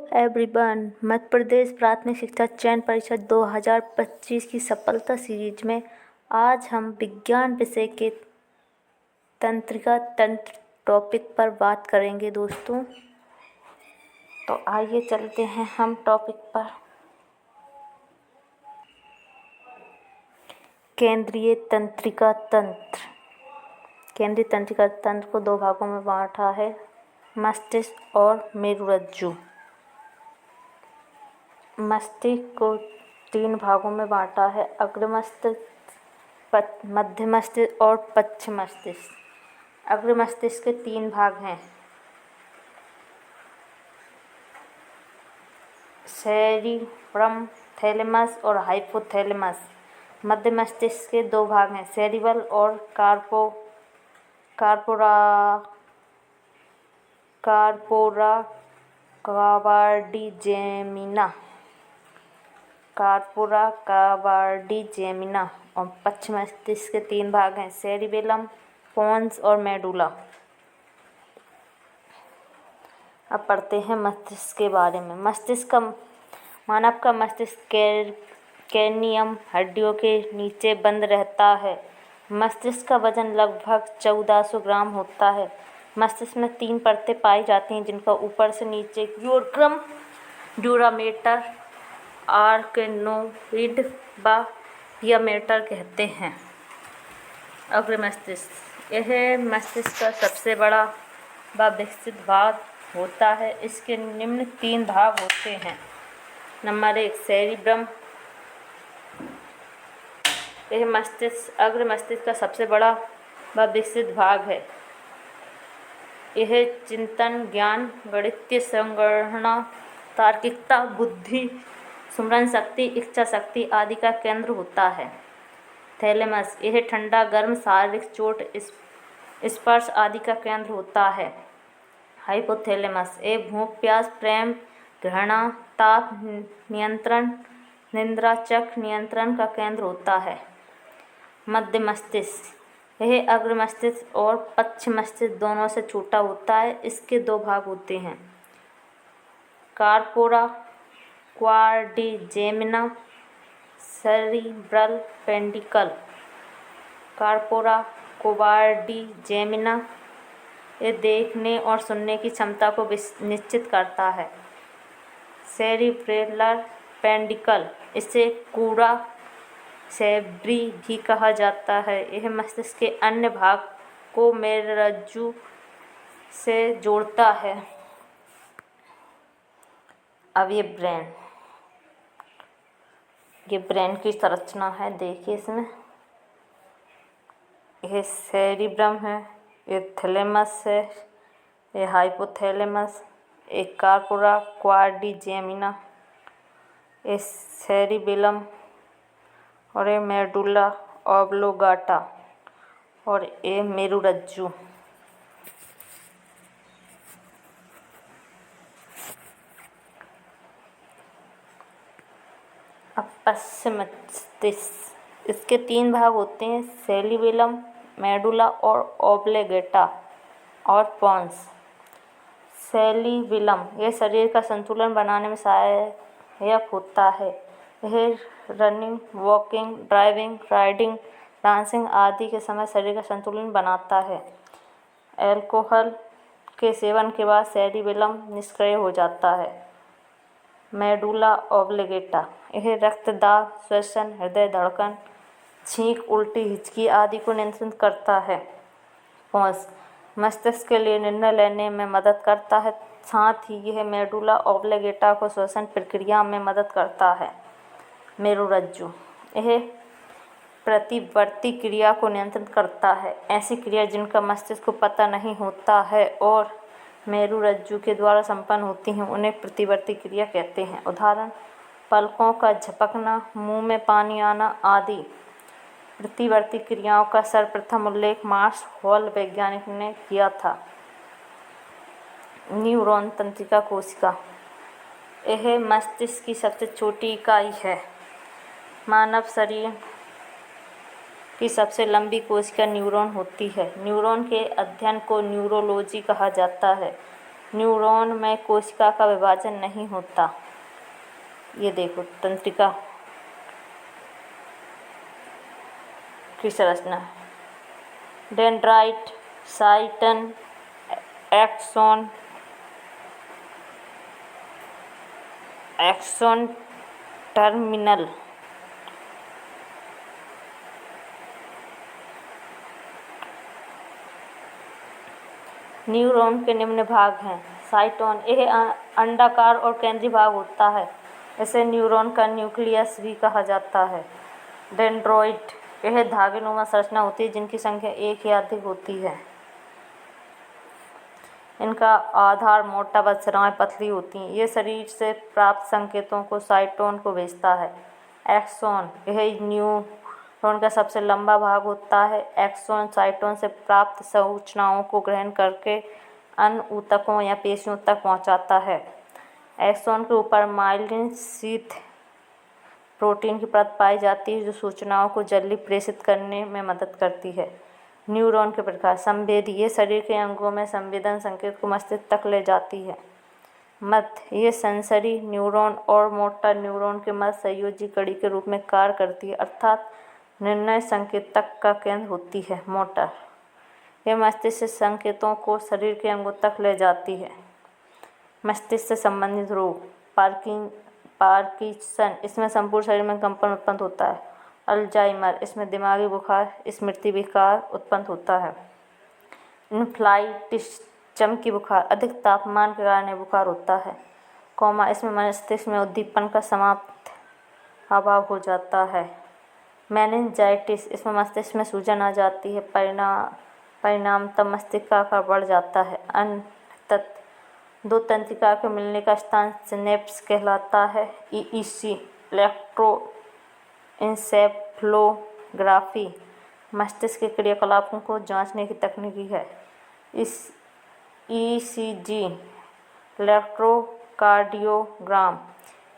Everyone, Madhya Pradesh प्राथमिक शिक्षा चयन परीक्षा 2025 की सफलता सीरीज में आज हम विज्ञान विषय के तंत्रिका तंत्र टॉपिक पर बात करेंगे दोस्तों। तो आइए चलते हैं हम टॉपिक पर। केंद्रीय तंत्रिका तंत्र। केंद्रीय तंत्रिका तंत्र को दो भागों में बांटा है, मस्तिष्क और मेरुरज्जु। मस्तिष्क को तीन भागों में बांटा है, अग्र मस्तिष्क, मध्य मस्तिष्क और पश्च मस्तिष्क। अग्र मस्तिष्क के तीन भाग हैं, सेरिब्रम, थैलेमस और हाइपोथैलेमस। मध्य मस्तिष्क के दो भाग हैं, सेरिबल और कार्पोरा कार्पोरा और पश्च मस्तिष्क के तीन भाग हैं, सेरिबेलम, पोन्स और मेडुला। अब पढ़ते हैं मस्तिष्क के बारे में। मानव का मस्तिष्क कैनियम हड्डियों के नीचे बंद रहता है। मस्तिष्क का वजन लगभग 1400 ग्राम होता है। मस्तिष्क में तीन परतें पाई जाती हैं, जिनका ऊपर से नीचे यूरक्रम, ड्यूरामेटर, आर्केनोइड व यमेटर कहते हैं। अग्र मस्तिष्क, यह मस्तिष्क का सबसे बड़ा व विकसित भाग होता है। इसके निम्न तीन भाग होते हैं। Number 1, cerebrum. यह अग्र मस्तिष्क का सबसे बड़ा व विकसित भाग है। यह चिंतन, ज्ञान, गणितीय संगणना, तार्किकता, बुद्धि, स्मरण शक्ति, इच्छा शक्ति आदि का केंद्र होता है। थैलेमस, यह ठंडा, गर्म, शारीरिक चोट, स्पर्श आदि का केंद्र होता है। हाइपोथैलेमस, यह भूख, प्यास, प्रेम, घृणा, ताप नियंत्रण, निद्रा चक्र नियंत्रण का केंद्र होता है। मध्य मस्तिष्क, यह अग्र मस्तिष्क और पश्च मस्तिष्क दोनों से छोटा होता है। इसके दो भाग होते हैं, corpora quadrigemina, cerebral pedicle. Corpora quadrigemina ये देखने और सुनने की क्षमता को निश्चित करता है। सेरिब्रल पेडिकल, इसे कूड़ा सेब्री भी कहा जाता है। यह मस्तिष्क के अन्य भाग को मेरुरज्जु से जोड़ता है। अब ये ब्रेन की संरचना है, देखिए इसमें। यह सेरिब्रम है, ये थैलेमस है, ये हाइपोथैलेमस, एक कार्पोरा क्वाड्रिजेमिना, ये सेरिबेलम और ये मेडुला ऑब्लोंगाटा और ये मेरुरज्जु। अब पश्च मस्तिष्क, इसके तीन भाग होते हैं, सेरिबेलम, मेडुला और ऑब्लोंगाटा और पोन्स। सेरिबेलम यह शरीर का संतुलन बनाने में सहायक होता है। यह running, walking, driving, riding, dancing आदि के समय शरीर का संतुलन बनाता है। अल्कोहल के सेवन के बाद सेरिबेलम निष्क्रिय हो जाता है। मेडुला ऑब्लोंगाटा, यह रक्त दाब, श्वसन, हृदय धड़कन, छींक, उल्टी, हिचकी आदि को नियंत्रित करता है। पोन्स मस्तिष्क के लिए निर्णय लेने में मदद करता है, साथ ही यह मेडुला ऑब्लोंगाटा को श्वसन प्रक्रिया में मदद करता है। मेरुरज्जु, यह प्रतिवर्ती क्रिया को नियंत्रित करता है, ऐसी क्रिया जिनका मस्तिष्क को पता नहीं होता है और मेरुरज्जु के द्वारा संपन्न होती हैं, उन्हें प्रतिवर्ती क्रिया कहते हैं। उदाहरण, पलकों का झपकना, मुंह में पानी आना आदि प्रतिवर्ती क्रियाओं का सर्वप्रथम उल्लेख मार्श हॉल वैज्ञानिक ने किया था। न्यूरॉन तंत्रिका कोशिका, यह मस्तिष्क की सबसे छोटी इकाई है। मानव शरीर की सबसे लंबी कोशिका न्यूरॉन होती है। न्यूरॉन के अध्ययन को न्यूरोलॉजी कहा जाता है। न्यूरॉन में कोशिका का विभाजन नहीं होता। ये देखो तंत्रिका की संरचना। Dendrite, cyton, axon terminal. Neuron के निम्न भाग हैं। साइटोन, यह अंडाकार और केंद्रीय भाग होता है, इसे न्यूरॉन का न्यूक्लियस भी कहा जाता है। डेंड्राइट, यह धागेनुमा संरचना होती है जिनकी संख्या एक या अधिक होती है। इनका आधार मोटा व शिराएं पतली होती हैं। ये शरीर से प्राप्त संकेतों को साइटोन को भेजता है। एक्सोन, यह न्यूरॉन का सबसे लंबा भाग होता है। एक्सोन साइटोन से प्राप्त सूचनाओं को ग्रहण करके अन्य ऊतकों या पेशियों तक पहुंचाता है। एक्सोन के ऊपर माइलिन शीथ प्रोटीन की परत पाई जाती है जो सूचनाओं को जल्दी प्रेषित करने में मदद करती है। न्यूरॉन के प्रकार। संवेदी, ये शरीर के अंगों में संवेदन संकेत को मस्तिष्क तक ले जाती है। मध्य, ये सेंसरी न्यूरॉन और मोटर न्यूरॉन के मध्य संयोजी कड़ी के रूप में कार्य करती है, अर्थात निर्णय संकेतक का केंद्र होती है। मोटर, यह मस्तिष्क से संकेतों को शरीर के अंगों तक ले जाती है। मस्तिष्क से संबंधित रोग। पार्किंसन, इसमें संपूर्ण शरीर में कंपन उत्पन्न होता है। अल्जाइमर, इसमें दिमागी बुखार, स्मृति विकार उत्पन्न होता है। इन्फ्लाइटिस, चमकी बुखार, अधिक तापमान के कारण बुखार होता है। कोमा, इसमें मस्तिष्क में उद्दीपन का समाप्त अभाव हो जाता है। मेनिंजाइटिस, इसमें मस्तिष्क में सूजन आ जाती है, परिणामतः मस्तिष्क का आकार बढ़ जाता है। अंततः दो तंत्रिका के मिलने का स्थान सिनेप्स कहलाता है। ईईसी, इलेक्ट्रोइंसेफलोग्राफी, मस्तिष्क के क्रियाकलापों को जांचने की तकनीक है। इस ईसीजी, इलेक्ट्रोकार्डियोग्राम,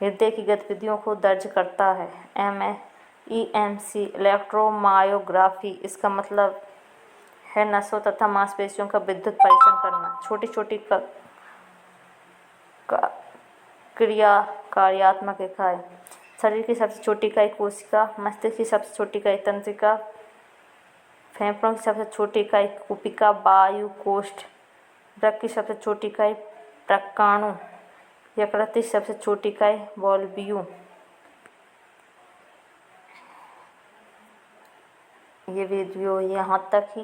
हृदय की गतिविधियों को दर्ज करता है। ईएमसी, इलेक्ट्रोमायोग्राफी, इसका मतलब है नसों तथा मांसपेशियों का विद्युत परीक्षण करना। छोटी छोटी कार्यात्मक इकाई। शरीर की सबसे छोटी इकाई कोशिका, मस्तिष्क की सबसे छोटी इकाई तंत्रिका, फेफड़ों की सबसे छोटी इकाई कूपिका वायु कोष्ठ, वृक्क की सबसे छोटी इकाई प्रकाणु, यकृत की सबसे छोटी इकाई वॉल्व्यूल। ये वीडियो यहाँ तक ही।